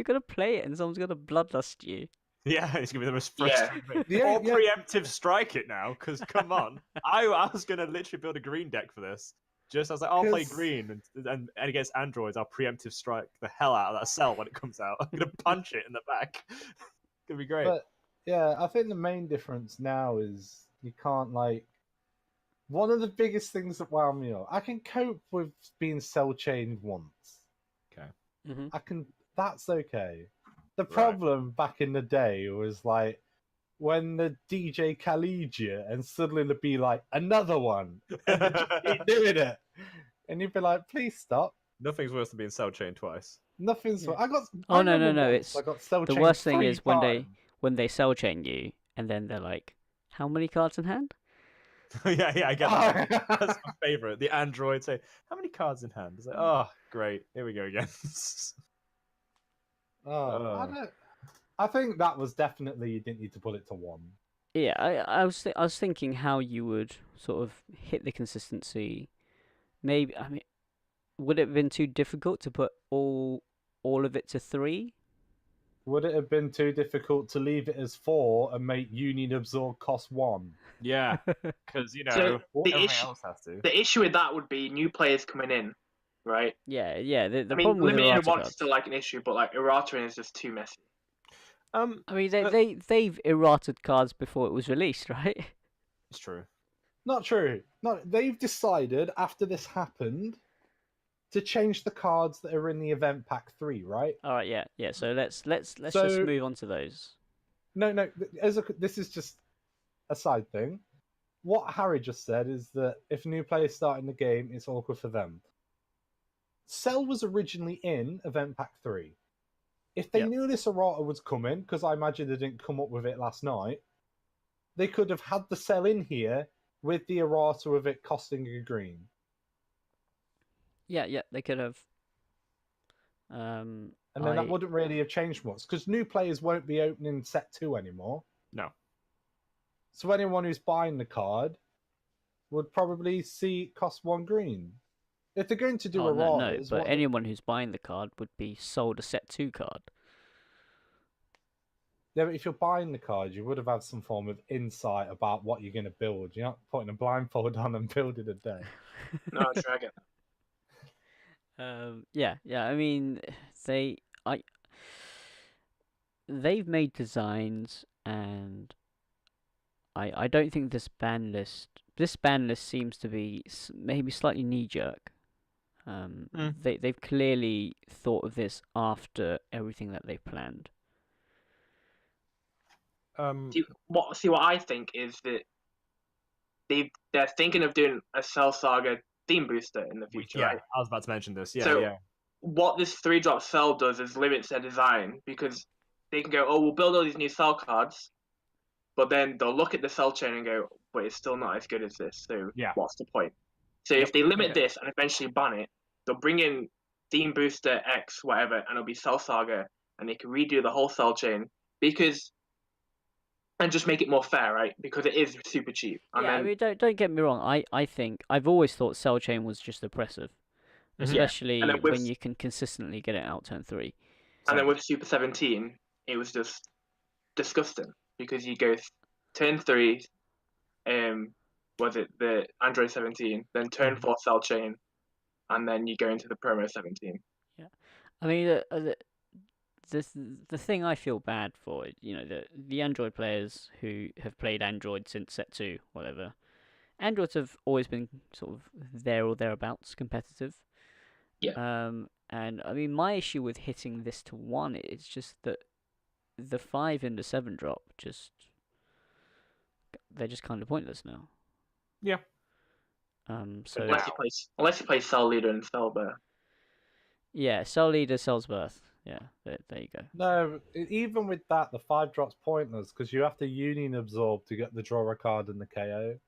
gotta play it, and someone's gonna bloodlust you. Yeah, it's gonna be the most Yeah. frustrating thing. Yeah, Or yeah. preemptive strike it now, because come on, I was gonna literally build a green deck for this. Just I was like, I'll play 'Cause- green, and against androids, I'll preemptive strike the hell out of that cell when it comes out. I'm gonna punch it in the back. It's gonna be great. But yeah, I think the main difference now is you can't like. One of the biggest things that wound me up, I can cope with being cell chained once. Mm-hmm. I can. That's okay. The problem back in the day was like when the DJ Khalid you and suddenly it'd be like another one, and they'd just keep doing it, and you'd be like, please stop. Nothing's worse than being cell chained twice. Nothing's. Yeah. I got. Oh, I no, remember once it's- I got cell the chained worst thing 3 is when they cell chain you, and then they're like, "How many cards in hand?" yeah, I get that. That's my favorite. The android say, "How many cards in hand?" It's like, oh, great. Here we go again. I think that was definitely, you didn't need to put it to 1. Yeah, I was thinking how you would sort of hit the consistency. Maybe, I mean, would it have been too difficult to put all of it to 3? Would it have been too difficult to leave it as 4 and make Union Absorb cost 1? Yeah, because So the everything issue, else has to. the issue with that would be new players coming in, right? Yeah, yeah. The I mean, problem with limiting errata once is cards. still like an issue, but like errata is just too messy. I mean, they've errated cards before it was released, right? It's true. Not true. They've decided after this happened to change the cards that are in the event pack 3, right? All right, yeah, yeah. So let's just So- move on to those. No. This is just a side thing. What Harry just said is that if a new player starting the game, it's awkward for them. Cell was originally in event pack 3. If they Yep. knew this errata was coming, because I imagine they didn't come up with it last night, they could have had the Cell in here with the errata of it costing a green. Yeah, yeah. They could have. And then that wouldn't really have changed much, because new players won't be opening set 2 anymore. No. So anyone who's buying the card would probably see it cost 1 green. If they're going to do Oh, no, erratas, but anyone who's buying the card would be sold a set 2 card. Yeah, but if you're buying the card, you would have had some form of insight about what you're going to build. You're not putting a blindfold on and building a deck. No, dragon. Yeah, yeah. I mean, they've made designs, and I don't think this ban list seems to be maybe slightly knee jerk. They've clearly thought of this after everything that they've planned. See what I think is that they're thinking of doing a Cell Saga theme booster in the future, Yeah, right? I was about to mention this. Yeah, So- yeah. What this 3-drop Cell does is limits their design, because they can go, oh, we'll build all these new Cell cards, but then they'll look at the Cell chain and go, but it's still not as good as this, so Yeah. what's the point? So if they limit this and eventually ban it, they'll bring in Theme Booster X, whatever, and it'll be Cell Saga, and they can redo the whole Cell chain, and just make it more fair, right? Because it is super cheap. And Yeah, I mean, don't get me wrong. I think I've always thought Cell Chain was just oppressive, especially And then with- when you can consistently get it out turn 3. And then with Super 17, it was just disgusting, because you go turn 3, was it the Android 17, then turn 4 Cell Chain, and then you go into the Promo 17. I mean, the thing I feel bad for, the Android players who have played Android since set 2, whatever. Androids have always been sort of there or thereabouts competitive. Yeah. And I mean, my issue with hitting this to 1 is just that the 5 and the 7 drop they're just kind of pointless now. Yeah. So Unless you play Cell Leader and Cell Bear. yeah, Cell Leader, Cell's Birth. Yeah, there you go. No, even with that, the 5 drop's pointless, because you have to Union Absorb to get the draw a card and the KO.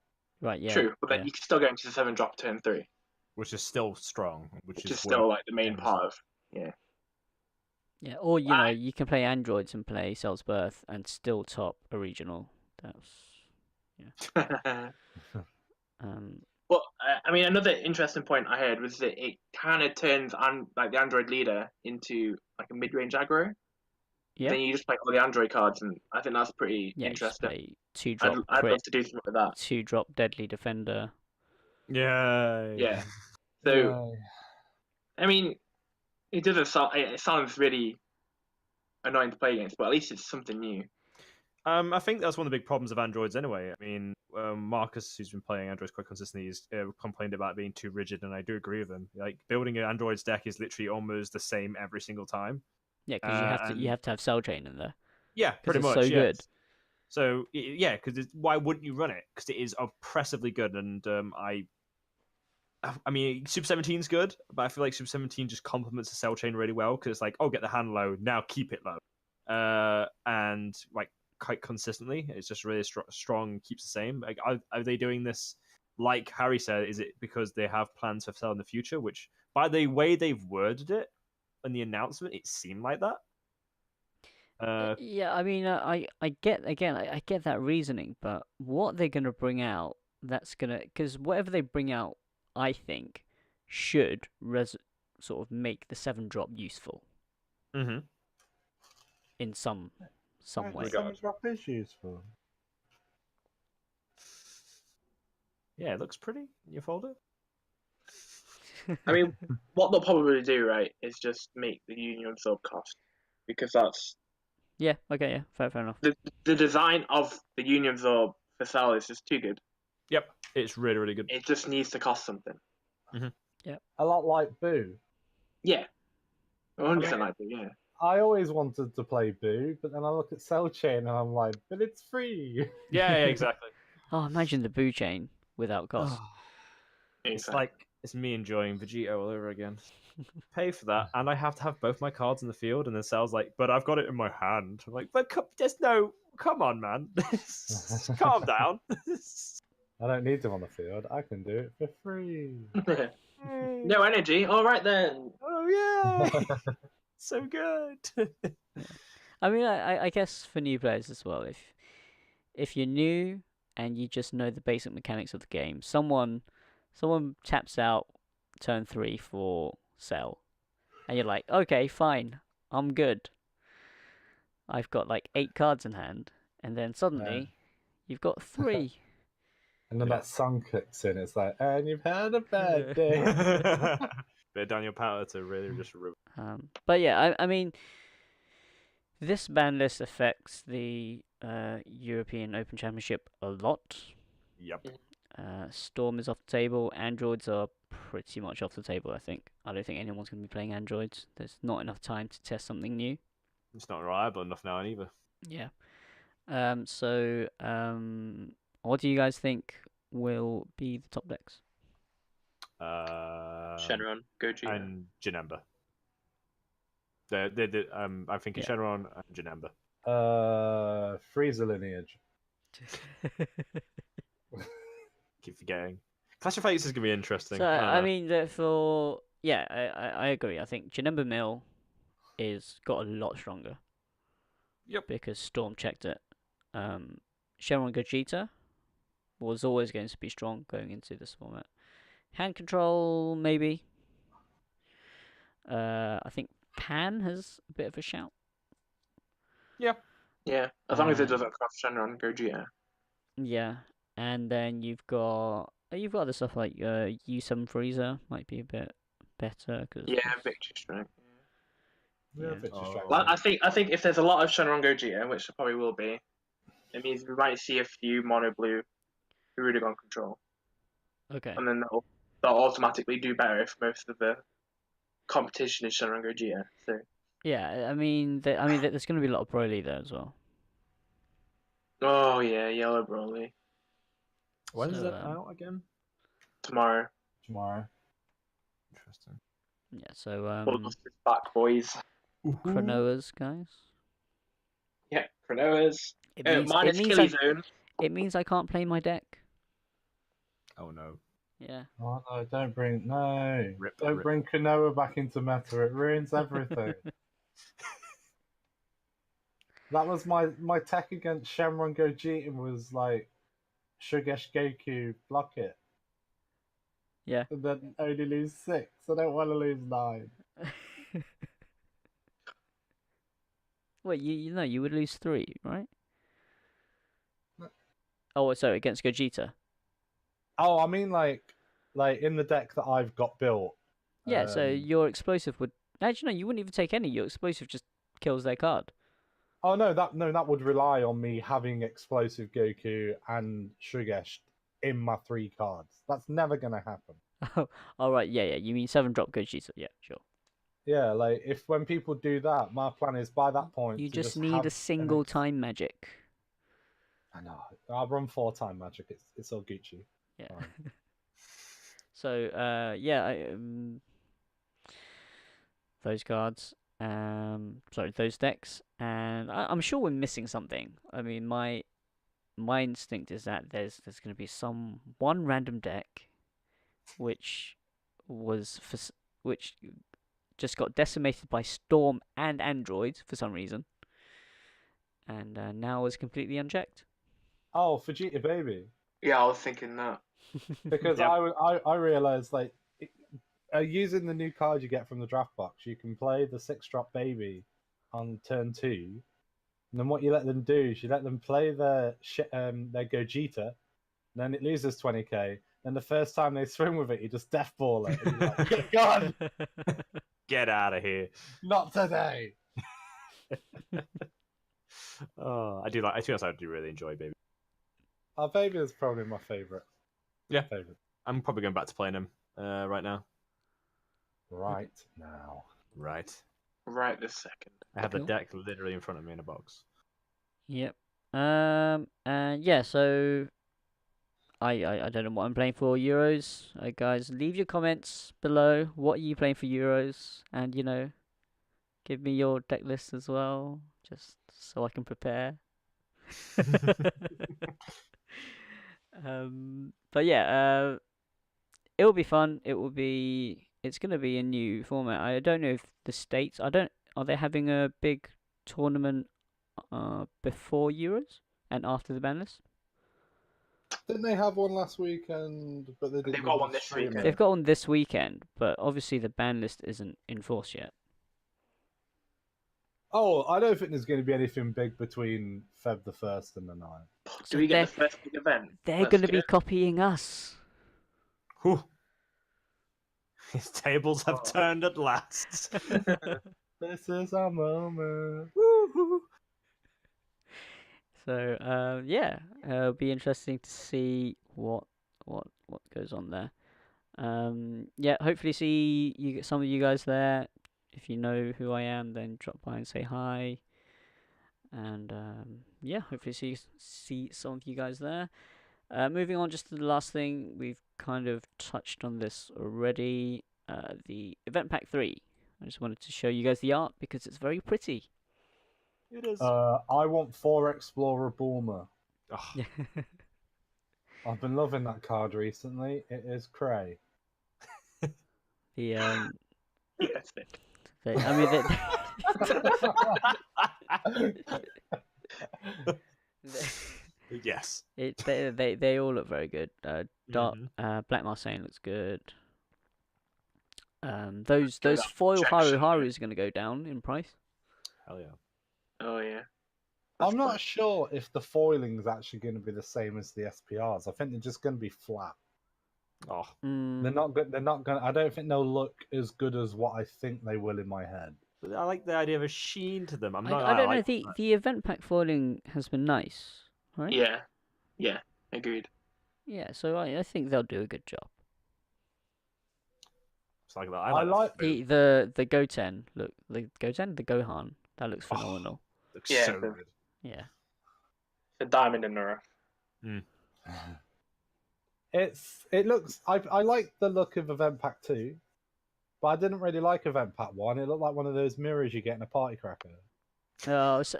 Right, yeah. True, but then yeah. you can still go into the 7-drop turn 3. Which is still strong. Which Which is still like the main part of. Yeah, or you can play Androids and play Cell's Birth and still top a regional. Well, I mean, another interesting point I heard was that it kind of turns on like the Android leader into like a mid-range aggro. Yeah. Then you just play all the Android cards, and I think that's pretty Yeah, just interesting. play 2-drop I'd crit, love to do something with that. 2-drop Deadly Defender. Yeah. Yeah. So, I mean, it doesn't sound. It sounds really annoying to play against, but at least it's something new. I think that's one of the big problems of Androids anyway. I mean, Marcus, who's been playing Androids quite consistently, has complained about being too rigid, and I do agree with him. Like, building an Androids deck is literally almost the same every single time. Yeah, because you have to have Cell Chain in there. Yeah, pretty it's much. so yes. good. So yeah, because why wouldn't you run it? Because it is oppressively good, and I mean, Super 17 is good, but I feel like Super 17 just complements the Cell Chain really well, because it's like, oh, get the hand low, now keep it low, and like quite consistently. It's just really strong, keeps the same. Like, are they doing this? Like Harry said, is it because they have plans for sale in the future? Which, by the way they've worded it in the announcement, it seemed like that. Yeah, I mean, I get again, I get that reasoning, but what they're gonna bring out, that's gonna, because whatever they bring out, I think, should sort of make the 7-drop useful Mm-hmm. in some way. Regard. Drop is useful. Yeah, it looks pretty in your folder. I mean, what they'll probably do, right, is just make the union sub cost, because that's Yeah, okay, yeah, fair enough. the design of the union sub for sale is just too good. Yep, it's really, really good. It just needs to cost something. A lot like Boo. Yeah, 100% mean- like that. Yeah. I always wanted to play Boo, but then I look at Cell Chain and I'm like, but it's free. Yeah, exactly. Oh, imagine the boo chain without cost. It's like it's me enjoying Vegeta all over again. Pay for that, and I have to have both my cards in the field, and then Sal's like, "But I've got it in my hand." I'm like, "But there's no, come on, man, calm down." I don't need them on the field. I can do it for free. No energy. All right then. Oh yeah, so good. I mean, I guess for new players as well, if you're new and you just know the basic mechanics of the game, someone taps out turn 3 for Cell, and you're like, okay, fine, I'm good. I've got like 8 cards in hand, and then suddenly you've got 3. And then that song kicks in. It's like, and you've had a bad day. Bit down your power to really just ruin. But yeah, I mean, this ban list affects the European Open Championship a lot. Yep. Storm is off the table. Androids are pretty much off the table, I think. I don't think anyone's going to be playing Androids. There's not enough time to test something new. It's not reliable enough now either. Yeah. What do you guys think will be the top decks? Shenron, Goji. And Janemba. I'm thinking Yeah. Shenron and Janemba. Freezer lineage. Keep forgetting. Clash of Fates is gonna be interesting. So, I don't I know. mean, I agree. I think Janemba Mill is got a lot stronger. Yep. Because Storm checked it. Shenron Gogeta was always going to be strong going into this format. Hand control, maybe. I think Pan has a bit of a shout. Yeah, as long as it doesn't cost Shenron, Goji. Yeah, and then you've got other stuff like U7 Freezer might be a bit better because Yeah, Victory Strike. Yeah, Yeah. Well, I think if there's a lot of Shenron Goji, which there probably will be, it means we might see a few mono blue Rudigon control, Okay. and then they'll automatically do better if most of the competition is Shenron Goji. So Yeah, I mean, there's going to be a lot of Broly there as well. oh yeah, Yellow Broly When is So, that out again? tomorrow. Interesting. Yeah, so Bulldogs is back, boys. Chronoas, guys. Yeah, Chronoas. It means, Minus Killy Zone. it means I can't play my deck. Oh no. Yeah. Oh no, don't bring Rip. bring Konoha back into meta. It ruins everything. That was my tech against Shenron Gogeta was like Shugesh Goku block it. Yeah. And then only lose 6. I don't want to lose 9. Wait, you would lose 3, right? Oh, sorry, against Gogeta. Oh, I mean like in the deck that I've got built. Yeah, so your explosive would actually no, you wouldn't even take any. Your explosive just kills their card. Oh that would rely on me having explosive Goku and Shugesh in my 3 cards. That's never gonna happen. Oh, all right, yeah. You mean 7-drop Gogeta? Yeah, sure. Yeah, like if when people do that, my plan is by that point You to just have need a an single time magic. I know. I'll run 4 time magic. It's all Gucci. Yeah. Fine. So, those cards. those decks, and I'm sure we're missing something. I mean, my instinct is that there's going to be one random deck which which just got decimated by Storm and Androids for some reason, and now is completely unchecked. Oh, Vegeta Baby. Yeah, I was thinking that. Because Yep. I realized using the new card you get from the draft box, you can play the 6-drop Baby on turn 2, and then what you let them do is you let them play their Gogeta, and then it loses 20k. Then the first time they swim with it, you just death ball it. And you're like, "You're gone, Get out of here. not today." Oh, I do like. I do really enjoy Baby. Our Baby is probably my favorite. Yeah. Favorite. I'm probably going back to playing him right now. Right now. Right. Right this second. I have Cool. the deck literally in front of me in a box. Yep. And yeah, so I don't know what I'm playing for Euros. Guys, leave your comments below. What are you playing for Euros? And give me your deck list as well, just so I can prepare. But yeah, it will be fun. It's gonna be a new format. I don't know if the States. Are they having a big tournament before Euros and after the ban list? Didn't they have one last weekend? But they didn't. They've got one this stream weekend. it? They've got one this weekend, but obviously the ban list isn't enforced yet. Oh, I don't think there's going to be anything big between Feb the 1st and the 9th. Do we get the first big event? They're Let's going to get be it. copying us. Whew. His tables have Oh. turned at last. This is our moment. Woo-hoo. So yeah, it'll be interesting to see what goes on there. Yeah, hopefully see some of you guys there. If you know who I am, then drop by and say hi. And yeah, hopefully see some of you guys there. Moving on, just to the last thing, we've kind of touched on this already. The event pack 3. I just wanted to show you guys the art because it's very pretty. It is. I want 4 Explorer Bulma. Oh, I've been loving that card recently. It is cray. The Yes, it. I mean, yes. they all look very good. Dark Mhm. Black Marseille looks good. Those Good foil objection. Haru is going to go down in price. Hell yeah. Oh yeah. I'm not sure if the foiling is actually going to be the same as the SPRs. I think they're just going to be flat. Oh, They're not good. They're not going. I don't think they'll look as good as what I think they will in my head. but I like the idea of a sheen to them. I don't know. The event pack foiling has been nice, right? Yeah. Yeah. Agreed. Yeah. So I think they'll do a good job. It's like that. I like The Goten the Gohan, that looks Oh. phenomenal. Looks Yeah, so the- good. Yeah. The diamond in the rough. It looks. I like the look of Event Pack 2, but I didn't really like Event Pack 1. It looked like one of those mirrors you get in a party cracker.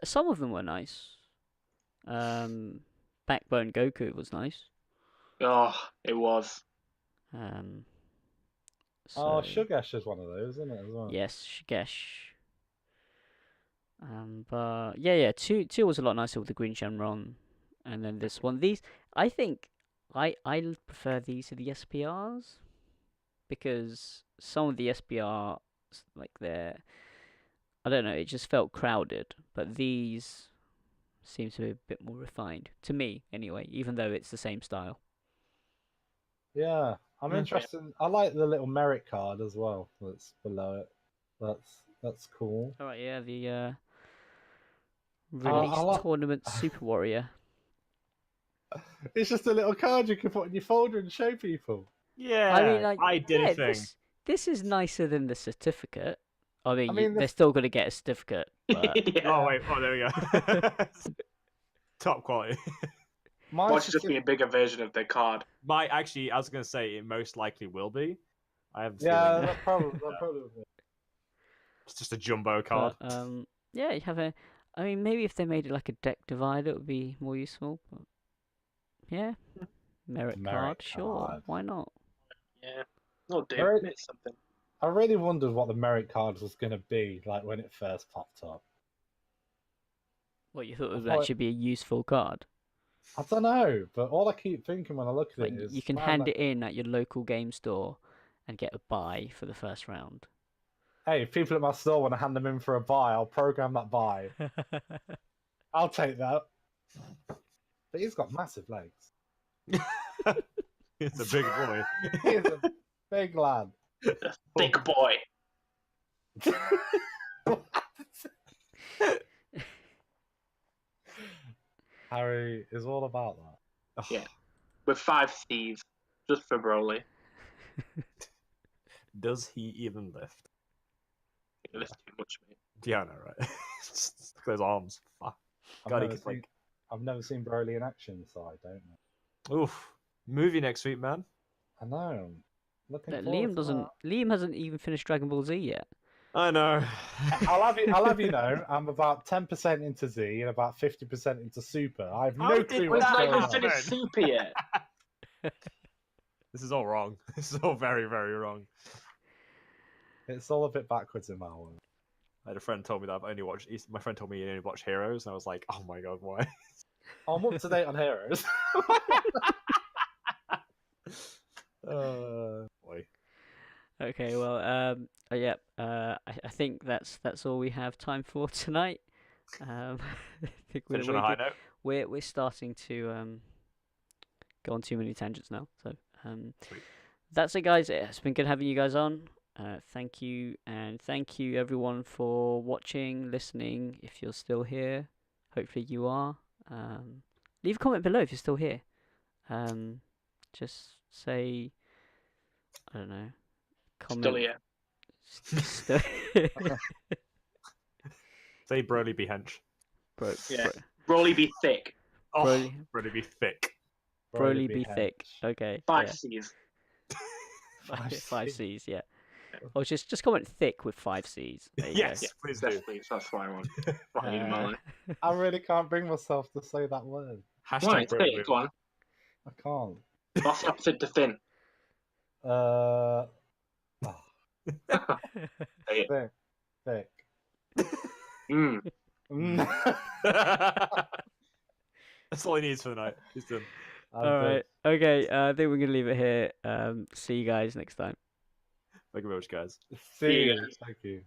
Some of them were nice. Backbone Goku was nice. Oh, it was. Oh, So, Shugesh is one of those, isn't it, as well? yes, Shigesh. But yeah, two was a lot nicer with the green Shenron, and then this one. I think I prefer these to the SPRs because some of the SPR I don't know, it just felt crowded, but these seem to be a bit more refined to me anyway, even though it's the same style. Yeah, I'm Okay. interested. I like the little merit card as well that's below it. That's cool. All right, yeah, the I release like- tournament Super Warrior. It's just a little card you can put in your folder and show people. Yeah. I mean, like, I did yeah, a thing. This is nicer than the certificate. I mean, mean, they're still going to get a certificate. But Yeah. Oh wait. Oh, there we go. Top quality. My Watch just be a bigger version of the card. Actually, I was gonna say it most likely will be. I have. yeah, feeling. that probably. It's just a jumbo card. But, yeah, you have a. I mean, maybe if they made it like a deck divider, it would be more useful. But yeah, merit Merit card, sure, card. why not? Yeah. No, dude, Very- it's something. I really wondered what the merit card was going to be like when it first popped up. What you thought I would thought- actually be a useful card? I don't know, but all I keep thinking when I look at Like it is you can man, hand that- it in at your local game store and get a buy for the first round. Hey, if people at my store want to hand them in for a buy, I'll program that buy. I'll take that. But he's got massive legs. It's a big boy. He's a big lad. Big boy. Harry is all about that. Yeah. With 5 C's. Just for Broly. Does he even lift? It was too much, mate. Yeah, I know, right? Just look at his arms. Fuck. I've God, he never could like. I've never seen Broly in action, so I don't know. Oof. Movie next week, man. I know. Looking That forward Liam to doesn't. that. Liam hasn't even finished Dragon Ball Z yet. I know. I'll have you know, I'm about 10% into Z and about 50% into Super. I have How no did clue we We've what's not not going even on. finish- finished Super yet. This is all wrong. This is all very, very wrong. It's all a bit backwards in my world. I had a friend told me that I've only watched. My friend told me he only watched Heroes, and I was like, "Oh my god, why?" I'm up to date on Heroes. Boy. Okay, well, yeah, I think that's all we have time for tonight. I think Finish on a high note. we're starting to go on too many tangents now. So Sweet. that's it, guys. It's been good having you guys on. Thank you, and thank you everyone for watching, listening. If you're still here, hopefully you are. Leave a comment below if you're still here. Just say, I don't know. Comment. Still here. Still. Say Broly be hench. Bro, Yeah. Broly be thick. Oh, Broly. Broly be thick. Broly be thick. Okay. 5 yeah. C's. Five C's, yeah. Or just comment thick with 5 C's. There you Yes, go. please do. Definitely. That's what I want. What I need in my life. I really can't bring myself to say that word. Why? Hashtag Say Broly. it, go on. I can't. What's opposite to thin? Oh, Say it. thick. Mm. Mm. That's all he needs for the night. He's done. I'm All right. big. Okay. I think we're gonna leave it here. See you guys next time. Thank you very much, guys. See See you. you guys. Thank you.